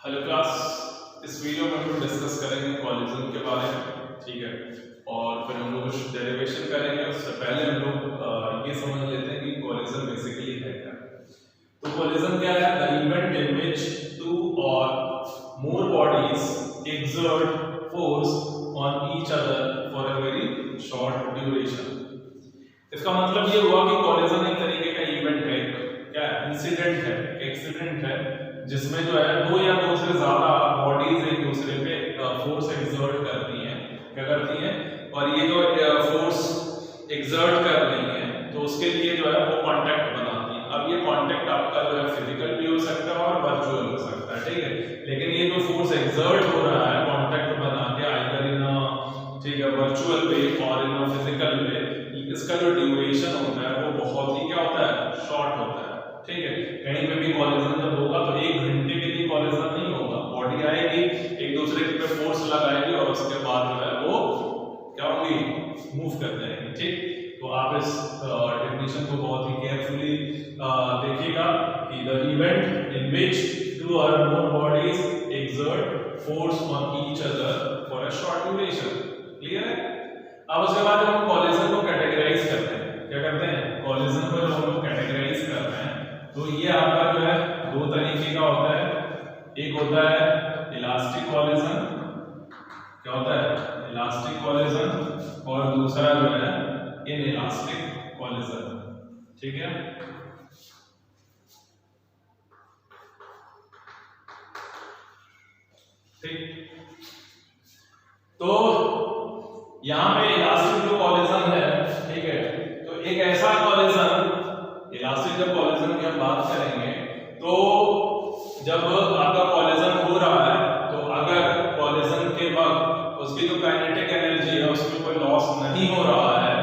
Hello class, इस video में हम लोग डिस्कस करेंगे कॉलिजन के बारे में, ठीक है। और फिर हम लोग कुछ डेरिवेशन करेंगे। उससे पहले हम लोग ये समझ लेते हैं कि कॉलिजन बेसिकली है क्या। तो कॉलिजन क्या है? The event in which two or more bodies exert force on each other for a very short duration. इसका मतलब ये हुआ कि कॉलिजन एक तरीके का इवेंट है, क्या इंसिडेंट है, एक्सीडेंट है, जिसमें जो है दो या दो से ज्यादा बॉडीज एक दूसरे पे फोर्स एक्सर्ट करती हैं। क्या करती हैं? और ये जो फोर्स एक्सर्ट कर रही हैं तो उसके लिए जो है वो कांटेक्ट बनाती हैं। अब ये कांटेक्ट आपका जो है फिजिकल भी हो सकता है और वर्चुअल हो सकता है, ठीक है। लेकिन ये जो फोर्स एक्सर्ट हो रहा है कांटेक्ट बना के, आइदर इन ठीक है वर्चुअल वे और इन फिजिकल वे, इसका जो ड्यूरेशन होता है वो बहुत ही क्या होता है? शॉर्ट होता है, ठीक है। कहीं पे भी कॉलिजन जब होगा तो 1 घंटे के लिए कॉलिजन नहीं होगा। बॉडी आएगी, एक दूसरे पे फोर्स लगाएगी और उसके बाद जो है वो क्या होगी? मूव कर जाएगी, ठीक। तो आप इस डेफिनेशन को बहुत ही केयरफुली देखिएगा कि the event in which two or more bodies exert force on each other for a short duration. Clear है? अब उसके बाद हम कॉलिजन को कैटेगराइज करते हैं। क्या करते हैं? कॉलिजन को जब हम लोग कैटेगराइज करते हैं तो ये आपका जो है दो तरीके का होता है। एक होता है इलास्टिक कॉलिजन, क्या होता है? इलास्टिक कॉलिजन, और दूसरा जो है इनइलास्टिक कॉलिजन, ठीक है। ठीक, तो यहां पे इलास्टिक जो कॉलिजन है, ठीक है, तो एक ऐसा कॉलिजन, इलास्टिक जब कॉलिजन की हम बात करेंगे तो जब आपका कॉलिजन हो रहा है तो अगर कॉलिजन के वक्त उसकी जो काइनेटिक एनर्जी है उसमें कोई लॉस नहीं हो रहा है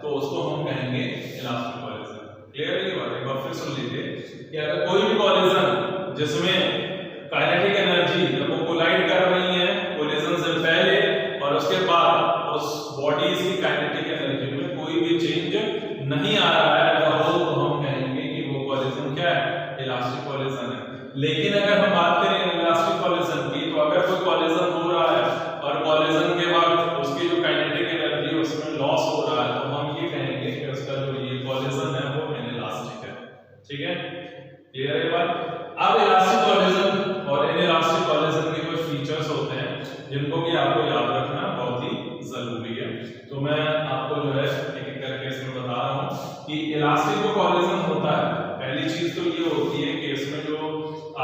तो उसको हम कहेंगे इलास्टिक कॉलिजन। क्लियर है ये बात? एक बार फिर सुन लीजिए कि अगर कोई भी कॉलिजन जिसमें काइनेटिक एनर्जी जब वो कोलाइड कर रही है कॉलिजन से पहले और उसके बाद उस बॉडीज की काइनेटिक एनर्जी में कोई भी चेंज नहीं आ रहा है तो हम कहेंगे कि वो कॉलिजन क्या है? इलास्टिक कॉलिजन है। लेकिन अगर हम बात करें इलास्टिक कॉलिजन की, तो अगर कोई कॉलिजन हो रहा है और कॉलिजन के बाद उसकी जो काइनेटिक एनर्जी है उसमें लॉस हो रहा है तो हम ये कहेंगे कि उसका जो ये कॉलिजन है वो इनइलास्टिक है, ठीक है। क्लियर है ये बात? अब इलास्टिक कॉलिजन और इनइलास्टिक कॉलिजन के कुछ फीचर्स होते हैं जिनको कि आपको याद रखना बहुत ही जरूरी है। तो मैं आपको जो है एक एक करके इसमें बता रहा हूं कि इलास्टिक जो कॉलिजन होता है, पहली चीज तो ये होती है कि इसमें जो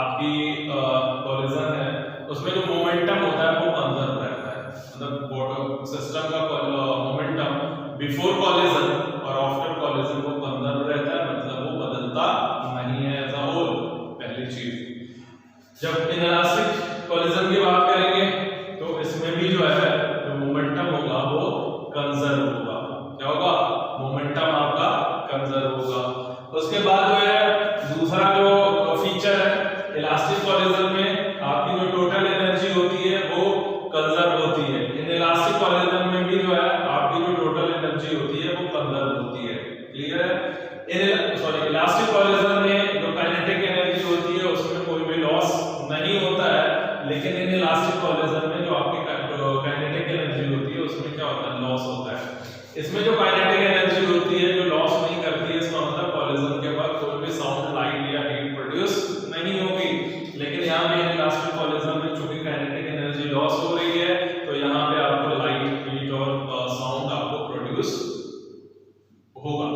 आपकी कॉलिजन है उसमें जो मोमेंटम होता है वो अंदर रहता है। मतलब सिस्टम का मोमेंटम बिफोर कॉलिजन और आफ्टर कॉलिजन वो अंदर रहता है, मतलब वो बदलता नहीं है एज अ होल। पहली चीज। जब इनइलास्टिक कॉलिजन की बात करेंगे तो इसमें भी जो है जो मोमेंटम होगा वो कंजर्व होगा। क्या होगा? मोमेंटम आपका कंजर्व होगा। उसके बाद जो है दूसरा जो फीचर है इलास्टिक कॉलिजन में, आपकी जो टोटल एनर्जी होती है वो कंजर्व होती है। इनइलास्टिक कॉलिजन में भी जो है आपकी जो टोटल एनर्जी होती है वो कंजर्व होती है। क्लियर है? इलास्टिक कॉलिजन में जो काइनेटिक एनर्जी होती है उसमें कोई भी लॉस नहीं होता है, लेकिन इनइलास्टिक कॉलिजन में जो आपकी काइनेटिक एनर्जी होती है उसमें क्या होता है? लॉस होता है। इसमें जो काइनेटिक एनर्जी होती है जो लॉस नहीं करती है, इसका मतलब कॉलिजन के बाद कोई भी साउंड, लाइट या हीट प्रोड्यूस नहीं होगी। लेकिन यहाँ पे इनइलास्टिक कॉलिजन में चूंकि काइनेटिक एनर्जी लॉस हो रही है तो यहाँ पे आपको लाइट, हीट और साउंड आपको प्रोड्यूस होगा।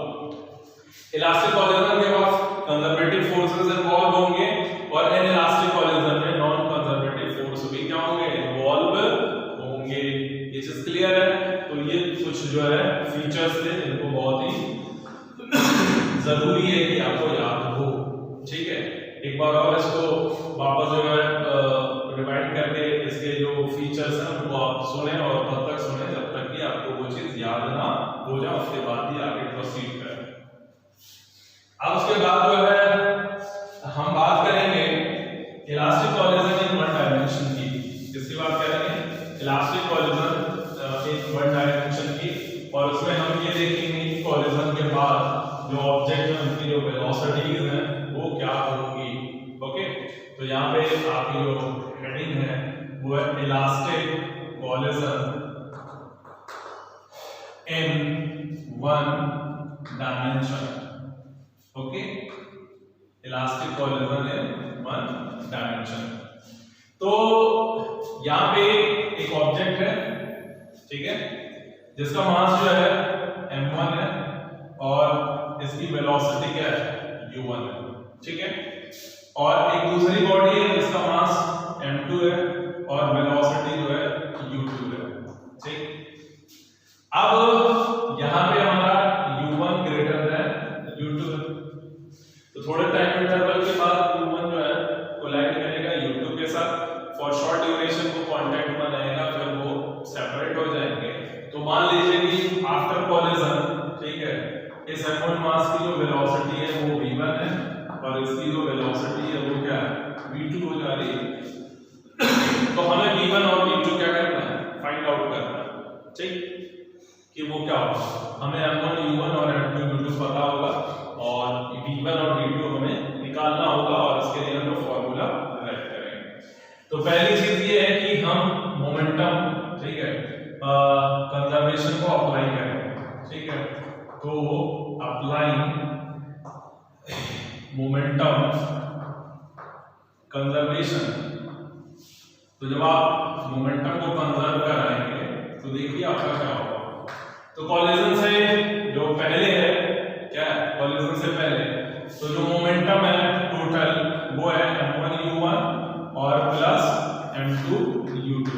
इलास्टिक कॉलिजन के बाद कंजर्वेटिव फोर्सेस इन्वॉल्व होंगे और इनइलास्टिक कॉलिजन में नॉन कंजर्वेटिव फोर्स भी क्या होंगे? इन्वॉल्व होंगे। ये चीज क्लियर है? तो ये कुछ जो है फीचर्स थे जिनको बहुत ही जरूरी है कि आपको याद हो, ठीक है। एक बार और इसको वापस जो है रिवाइंड करके इसके जो फीचर्स हैं उनको आप सुने और तब तक सुने जब तक कि आपको वो चीज याद ना हो जाए, उसके बाद ही आगे प्रोसीड करें। अब उसके बाद जो है हम बात करेंगे elastic collision in one dimension की। किसकी बात करेंगे? Elastic collision in one dimension की। और उसमें हम ये देखेंगे कि कॉलिजन के बाद जो ऑब्जेक्ट है उनकी जो वेलोसिटीज हैं वो क्या होंगी। ओके, तो यहाँ पे आपकी जो हेडिंग है वो है elastic collision in one dimension. Okay, elastic collision in one dimension. तो यहाँ पे एक ऑब्जेक्ट है, ठीक है, जिसका मास जो है m1 है और इसकी वेलोसिटी क्या है u1 है, ठीक है, और एक दूसरी बॉडी है जिसका मास m2 है और वेलोसिटी जो है u2 है, ठीक। अब यहाँ पे हमारा u1 ग्रेटर देन u2 है, तो थोड़े टाइम इंटरवल के बाद u1 जो है कोलाइड करेगा u2 के साथ, फॉर शॉर्ट ड्यूरेशन वो कांटेक्ट बनाएगा, फिर वो सेपरेट हो जाएंगे। तो मान लीजिए कि आफ्टर कोलिजन, ठीक है, इस m1 मास की जो वेलोसिटी है वो v1 है और इसकी जो वेलोसिटी है वो क्या है v2 हो जा रही है। तो हमें v1 और v2 क्या करना है, फाइंड आउट करना है, ठीक, कि वो क्या होगा। हमें m1 u1 और m2 u2 पता होगा और v1 और v2 हमें निकालना होगा और इसके लिए हम लोग फॉर्मूला राइट करेंगे। तो पहली चीज ये है कि हम मोमेंटम, ठीक है, कंजर्वेशन को अप्लाई करेंगे, ठीक है। तो अप्लाइंग मोमेंटम कंजर्वेशन, तो जब आप मोमेंटम को कंजर्व कराएंगे तो देखिए आपका क्या होगा। तो कॉलिजन से जो पहले है, क्या है, कॉलिजन से पहले तो जो मोमेंटम है टोटल वो है m1 u1 और प्लस m2 u2।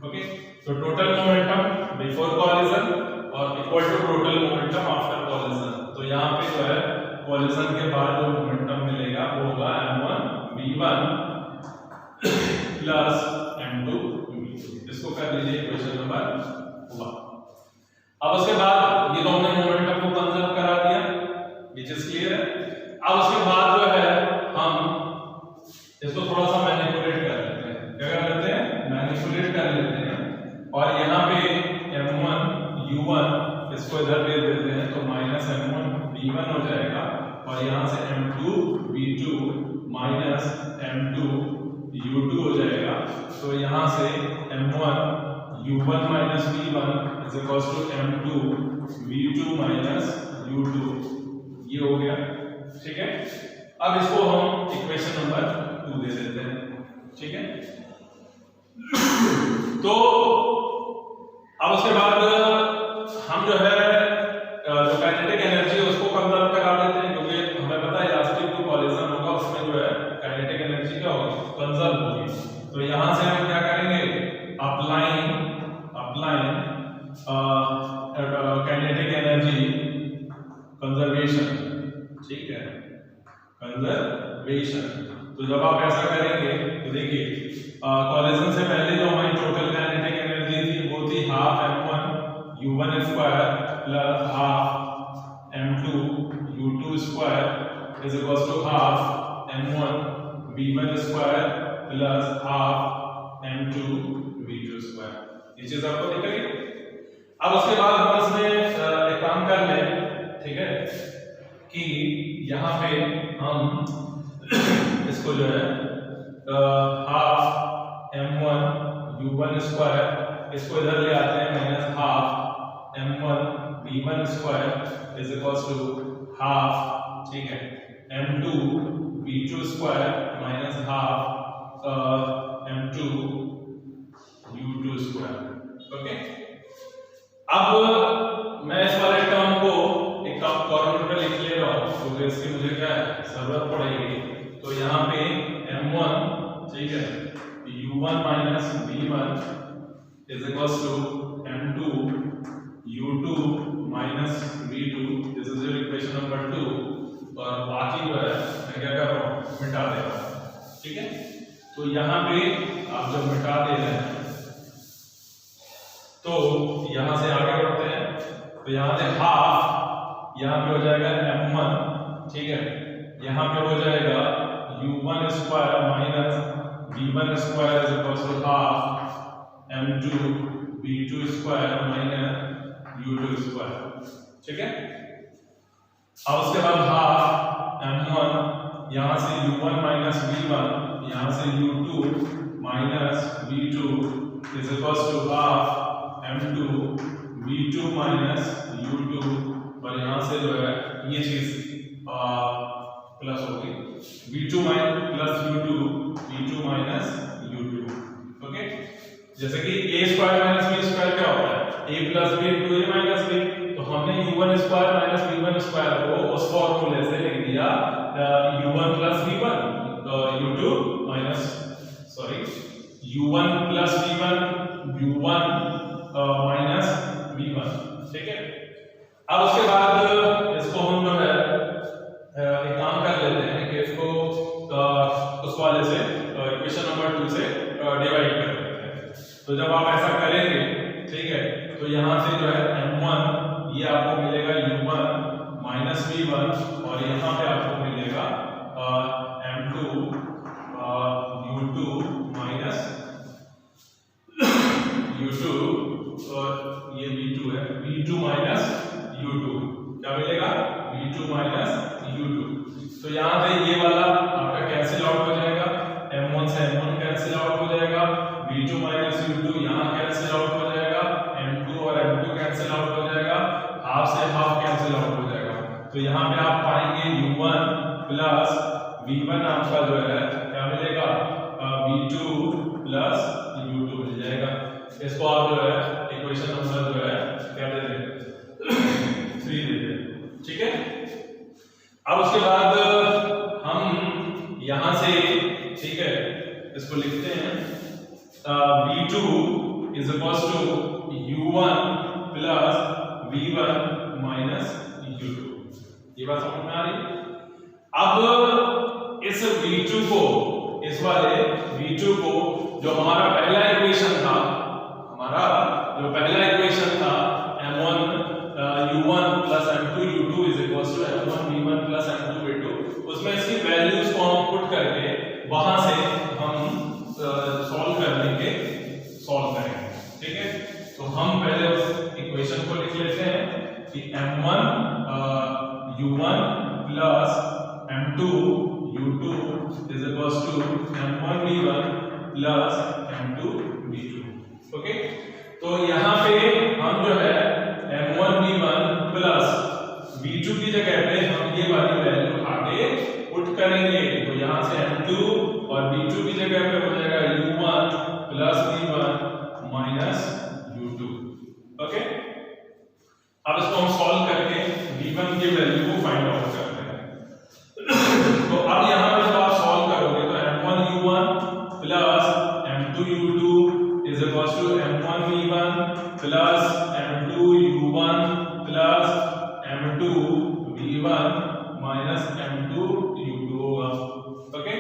ओके, तो टोटल मोमेंटम बिफोर कॉलिजन और equal to total momentum after collision. तो यहाँ पे जो है कॉलिजन के बाद जो मोमेंटम मिलेगा वो होगा m1 v1 plus m2 v2। इसको कर लीजिए इक्वेशन नंबर 1। अब उसके बाद ये तो हमने मोमेंटम को कंजर्व करा दिया, विच इज क्लियर है। अब उसके बाद जो है हम इसको थोड़ा सा मैनिपुलेट कर लेते हैं। क्या कर लेते हैं, मैनिपुलेट कर लेते हैं और यहाँ पे m1 u1 इसको इधर भेज देते हैं तो माइनस m1 v1 हो जाएगा और यहाँ से m2 v2 minus m2 u2 हो जाएगा। तो यहाँ से m1 u1 minus v1 is equals to m2 v2 minus u2, ये हो गया, ठीक है। अब इसको हम इक्वेशन नंबर 2 दे देते हैं, ठीक है। तो अब उसके बाद हम जो है जो काइनेटिक एनर्जी है उसको कंजर्व करा लेते हैं, क्योंकि हमें पता है इलास्टिक जो कॉलिजन होगा उसमें जो है काइनेटिक एनर्जी क्या होगी, कंजर्व होगी। तो यहां से हम क्या करेंगे, अप्लाइंग काइनेटिक एनर्जी कंजर्वेशन, ठीक है, कंजर्वेशन। तो जब आप ऐसा करेंगे तो देखिए कॉलिजन से पहले जो हमारी टोटल काइनेटिक एनर्जी थी वो थी half m1 u1 square plus half m2 u2 square is equals to half m1 v1 square plus half m2 v2 square. ये चीज आपको दिख रही है। अब उसके बाद हम इसमें एक काम कर लें, ठीक है, कि यहाँ पे हम इसको जो है हाफ m1 u1 स्क्वायर इसको इधर ले आते हैं minus half m1 v1 square is equals to half, ठीक है, m2 v2 square minus half m2 u2 square. Okay, अब मैं इस वाले टर्म को एक कॉर्नर पे लिख ले रहा हूँ क्योंकि इसकी मुझे क्या है जरूरत पड़ेगी। तो यहाँ पे m1, ठीक है, u1 minus v1 is equals to m2 u2 minus v2, this is your equation number 2। और बाकी जो है मैं क्या कर रहा हूँ, मिटा दे रहा हूँ, ठीक है। तो यहाँ पे आप जब मिटा दे रहे हैं तो यहां से आगे बढ़ते हैं। तो यहां से हाफ यहाँ पे हो जाएगा m1, ठीक है, यहाँ पे हो जाएगा u1 square minus v1 square is equal to half m2 v2 square minus u2 square, ठीक है। अब उसके बाद हाफ m1 यहाँ से u1 माइनस v1 यहाँ से U2 minus V2 is equals to half M2 V2 minus U2, और यहाँ से जो है ये चीज प्लस होगी V2 plus U2 minus U2। Okay, जैसे कि a square minus b square क्या होता है, a plus b into a minus b, तो हमने u1 square minus b1 square को उस फॉर्मूले से लिख दिया u1 plus b1 u2 minus u1 plus b1 u1 minus b1। ठीक है, अब उसके बाद इसको हम जो है एक काम कर लेते हैं कि इसको उस वाले से इक्वेशन नंबर 2 से डिवाइड कर देते हैं। तो जब आप ऐसा करेंगे, ठीक है, तो यहाँ से जो है m1 ये आपको मिलेगा u1 माइनस b1, और यहाँ पे आपको मिलेगा m2 u2 माइनस u2, और ये v2 है v2 माइनस u2, क्या मिलेगा v2 माइनस u2। तो यहाँ पे ये वाला आपका कैंसिल आउट हो जाएगा, m1 से m1 कैंसिल आउट हो जाएगा, v2 माइनस u2 यहाँ कैंसिल आउट हो जाएगा, m2 और m2 कैंसिल आउट हो जाएगा, हाफ से हाफ कैंसिल आउट हो जाएगा। तो यहाँ पे आप पाएंगे u1 प्लस v1 आपका जो है क्या मिलेगा v2 प्लस u2 मिल जाएगा। इसको आप जो है इक्वेशन नंबर जो है क्या दे दें 3 दे दें। ठीक है, अब उसके बाद हम यहां से, ठीक है, इसको लिखते हैं v2 is equals to u1 plus v1 minus u2। ये बात समझ में आ रही? अब इस v2 को, इस वाले v2 को जो हमारा पहला इक्वेशन था, हमारा जो पहला इक्वेशन था m1 u1 plus m2 u2 is equals to m1 v1 plus m2 v2, उसमें इसकी वैल्यूज को हम पुट करके वहां से हम सॉल्व करेंगे। ठीक है, तो हम पहले उस इक्वेशन को लिख लेते हैं कि m1 u1 plus m2 u2 is equals to m1 v1 plus m2 v2। Okay, तो यहाँ पे हम जो है m1 v1 प्लस v2 की जगह पे हम ये वाली वैल्यू आगे पुट करेंगे। तो यहाँ से m2 और v2 की जगह पे हो जाएगा u1 plus v1 minus u2। Okay, अब इसको हम सॉल्व करके v1 की वैल्यू को फाइंड आउट करते हैं। तो अब यहाँ पे जब आप सॉल्व करोगे तो m1 u1 plus m2 u2 is equals to m1 v1 plus m2 u1 plus m2 v1 minus m2 u2 होगा। ओके,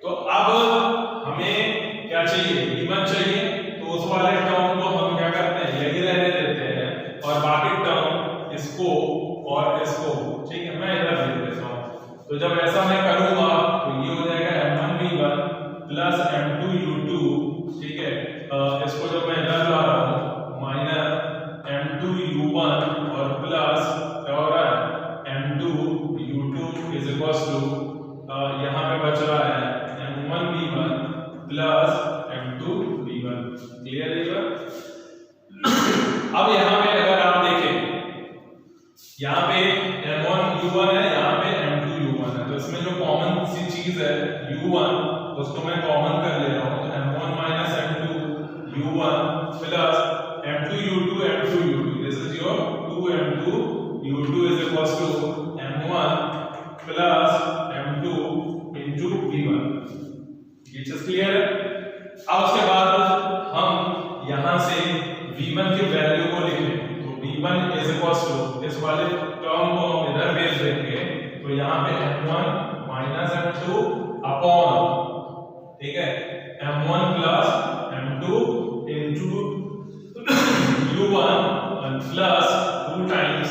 तो अब हमें क्या चाहिए, v1 चाहिए, तो उस वाले टर्म को हम क्या करते हैं, यही रहने देते हैं, और बाकी टर्म इसको और इसको, ठीक है, मैं इधर लिख देता हूं। तो जब ऐसा मैं करूंगा तो ये हो जाएगा m1 v1 plus m2 u2, ठीक है, इसको जब मैं इधर ला रहा हूं माइनस m2 u1 और प्लस क्या हो रहा है m2 u2 is equals to यहां पे बच रहा है m1 v1 plus m2 v1। Clear है? अब यहां पे अगर आप देखें, यहां पे m1 u1 है, यहां पे m2 u1 है, तो इसमें जो कॉमन सी चीज है u1 उसको मैं कॉमन कर ले रहा हूं, तो m1 minus m2 u1 plus m2 u2 this is your 2m2 u2 is equals to m1 plus m2 into v1। ये चीज क्लियर है? अब उसके बाद हम यहां से v1 की वैल्यू को लिख लेंगे। तो v1 इज इक्वल्स टू इस वाले टर्म को हम इधर भेज देंगे, तो यहां पे m1 माइनस m2 अपॉन, ठीक है, m1 plus m2 into u1 plus 2 times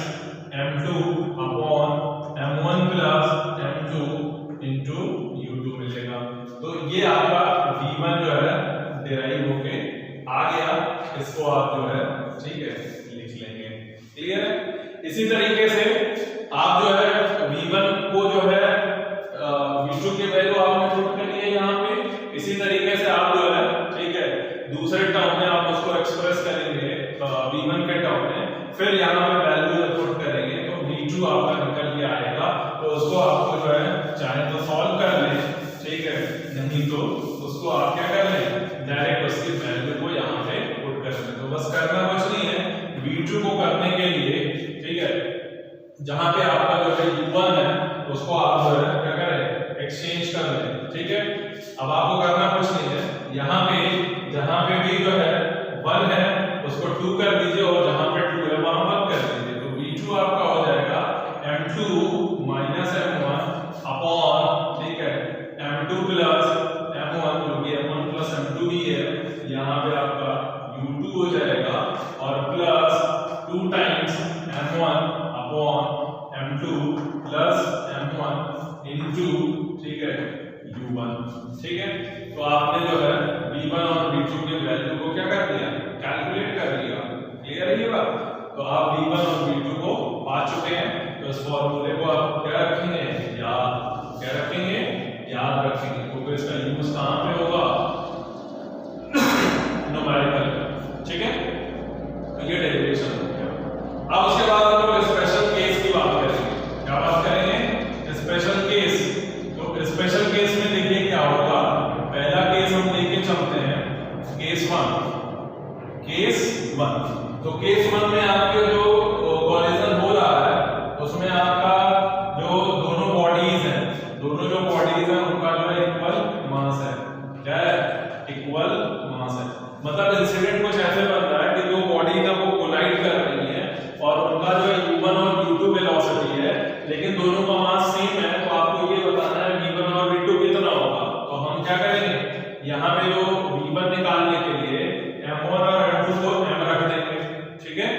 m2 upon m1 plus m2 into u2 मिलेगा। तो ये आपका v1 जो है डिराइव होके आ गया, इसको आप जो है, ठीक है, लिख लेंगे। क्लियर है? इसी तरीके से आप जो है v1 को जो है v2 की वैल्यू आपने पुट करी है यहाँ पे, इसी तरीके से आप जो है, ठीक है, दूसरे टर्म में आप उसको एक्सप्रेस करेंगे v1 के टर्म में, फिर यहाँ पे वैल्यू पुट करेंगे तो v2 आपका निकल के आएगा। तो उसको आपको जो है चाहे तो सॉल्व कर लें, ठीक है, नहीं तो उसको आप क्या कर लें, डायरेक्ट उसकी वैल्यू को यहाँ पे पुट कर लें। तो बस करना कुछ नहीं है, v2 को करने के लिए, ठीक है, जहां पे आपका जो है u1 है उसको आप जो है क्या करें, एक्सचेंज कर लें, ठीक है। अब आपको करना कुछ नहीं है, यहाँ पे जहां पे भी जो है 1 है उसको 2 कर दीजिए और जहां पे 2 है वहां 1 कर दीजिए। तो v2 आपका हो जाएगा m2 माइनस m1 अपॉन, ठीक है, m2 प्लस m1 जो कि m1 प्लस m2 ही है, यहाँ पे आपका u2 हो जाएगा और plus 2 times m1 upon m2 plus m1 into, ठीक है, u1, ठीक है। तो आपने जो है v1 और v2 के वैल्यू को क्या कर दिया, कैलकुलेट कर लिया। क्लियर है ये बात? तो आप v1 और v2 को पा चुके हैं। तो इस फॉर्मूले को आप क्या रखेंगे, याद, क्या रखेंगे, याद रखेंगे, क्योंकि इसका यूज कहां पे होगा, न्यूमेरिकल, ठीक है। तो ये डेरिवेशन हो गया। अब उसके बाद हम लोग स्पेशल केस की बात करेंगे। क्या बात करेंगे, स्पेशल केस। तो स्पेशल केस में देखिए क्या होगा, पहला केस हम लेके चलते हैं, केस 1। केस 1, तो केस 1 में आपके जो कोलिजन हो रहा है उसमें आपका जो दोनों बॉडीज हैं, दोनों जो बॉडीज हैं उनका जो है इक्वल मास है। क्या है, इक्वल मास है। मतलब इंसिडेंट कुछ ऐसे बन रहा है कि दो बॉडीज है वो कोलाइड कर रही हैं और उनका जो है u1 और u2 वेलोसिटी है, लेकिन दोनों का मास सेम है। तो आपको ये बताना है v1 और v2 कितना होगा। तो हम क्या करेंगे, यहाँ पे जो v1 निकालने के लिए m1 और m2 को m रख देंगे, ठीक है,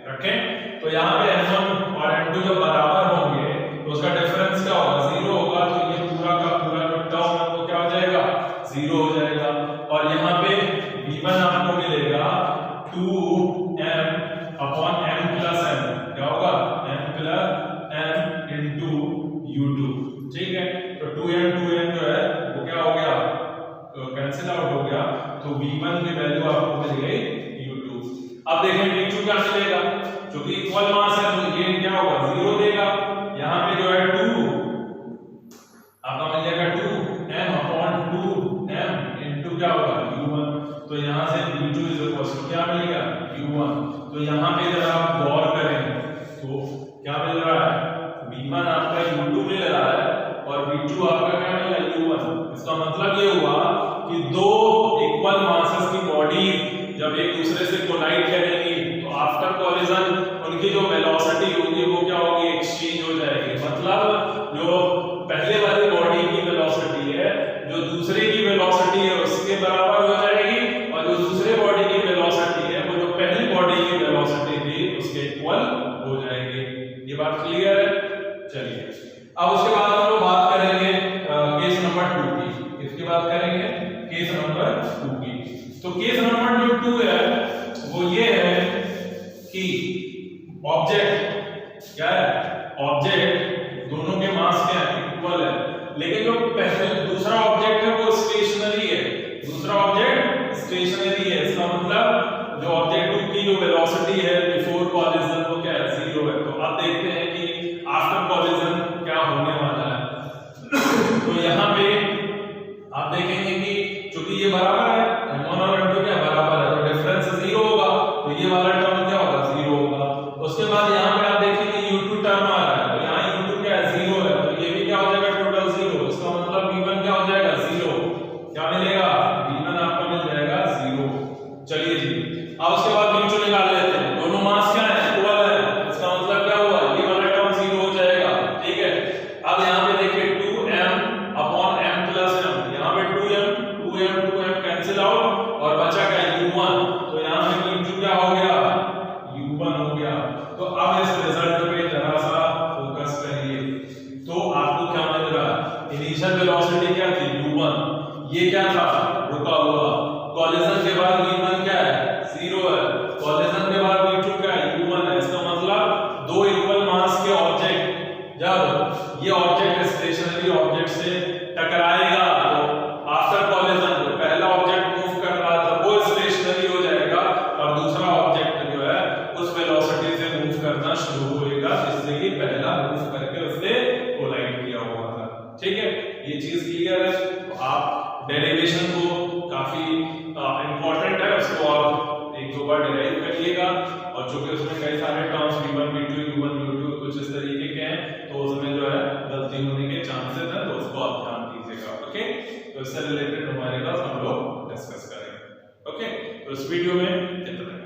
रखें। तो यहाँ पे m1 और m2 जब बराबर होंगे तो उसका डिफरेंस क्या होगा, 0 होगा। तो ये पूरा का पूरा जो टर्म है वो क्या हो जाएगा, 0 हो जाएगा। और यहाँ पे v1 आपको मिलेगा 2m upon m plus m, क्या होगा, m plus m into u2, ठीक है। तो 2m जो है वो क्या हो गया, कैंसिल आउट हो गया। तो v1 की वैल्यू आपको मिल गई u2। अब देखें v2 क्या मिलेगा, क्योंकि इक्वल मास है तो ये क्या होगा, 0 देगा। यहाँ पे जो है 2 आपका मिल जाएगा 2m अपॉन 2m इनटू क्या होगा, u1। तो यहाँ से v2 इज इक्वल टू क्या मिलेगा, u1। तो यहाँ पे जब आप गौर करें तो क्या मिल रहा है, v1 आपका u2 मिल रहा है और v2 आपका क्या मिल रहा है, u1। इसका मतलब ये हुआ कि दो इक्वल मासेस की बॉडी जब एक दूसरे से कोलाइड करेंगी तो आफ्टर कोलिजन उनकी जो वेलोसिटी होगी वो क्या होगी, एक्सचेंज हो जाएगी। मतलब जो पहले वाली बॉडी की वेलोसिटी है जो दूसरे की वेलोसिटी है उसके बराबर हो जाएगी, और जो दूसरे बॉडी की वेलोसिटी है वो जो पहली बॉडी की वेलोसिटी थी उसके इक्वल हो जाएगी। ये बात क्लियर है? चलिए अब उसके बाद हम लोग बात करेंगे केस नंबर 2 की। किसकी बात करेंगे, केस नंबर 2 की। तो केस नंबर जो 2 है वो ये है कि ऑब्जेक्ट क्या है, ऑब्जेक्ट दोनों के मास क्या है, इक्वल है, लेकिन जो पहले दूसरा ऑब्जेक्ट है वो स्टेशनरी है, दूसरा ऑब्जेक्ट स्टेशनरी है। इसका मतलब जो ऑब्जेक्ट की जो वेलोसिटी है बिफोर कोलिजन वो क्या है, 0 है। तो आप देखते हैं कि आफ्टर कोलिजन क्या होने वाला है। तो यहाँ पे आप देखेंगे कि चूंकि ये बराबर है, m1 और m2 क्या बराबर है, तो डिफरेंस 0 होगा। तो ये वाला टर्म क्या होगा, 0 होगा। उसके बाद यहाँ पे आप देखेंगे u2 टर्म आ रहा है, तो यहाँ u2 क्या है, 0 है। तो ये भी क्या हो जाएगा, टोटल 0। इसका मतलब v1 क्या हो जाएगा, 0। क्या मिलेगा, v1 आपको मिल जाएगा 0। चलिए जी, अब उसके बाद v2 निकाल लेते हैं। दोनों मास क्या है, इक्वल है। इसका मतलब क्या हुआ, ये वाला टर्म 0 हो जाएगा, ठीक है। अब यहाँ पे देखिए 2m upon m plus m, यहाँ पे 2m कैंसिल आउट और बचा क्या, u1। तो यहाँ पे v2 क्या हो गया, u1 हो गया। तो अब इस रिजल्ट पे जरा सा फोकस करिए। तो आपको क्या मिल रहा है, इनिशियल वेलोसिटी क्या थी, u1। ये क्या था, रुका हुआ। कोलिजन के बाद v1 क्या है, 0 है। कोलिजन के बाद v2 क्या है, u1 है। इसका मतलब दो इक्वल मास के ऑब्जेक्ट जब ये ऑब्जेक्ट स्टेशनरी ऑब्जेक्ट से टकराएगा तो आफ्टर कोलिजन ये चीज क्लियर है। तो आप डेरिवेशन को काफी इंपॉर्टेंट है, उसको आप एक दो बार डिराइव करिएगा, और चूंकि उसमें कई सारे terms v1 v2 u1 u2 कुछ इस तरीके के हैं, तो उसमें जो है गलती होने के चांसेस हैं, तो उसको आप ध्यान दीजिएगा। ओके, तो इससे रिलेटेड न्यूमेरिकल्स हम लोग डिस्कस करेंगे। ओके, तो इस वीडियो में इतना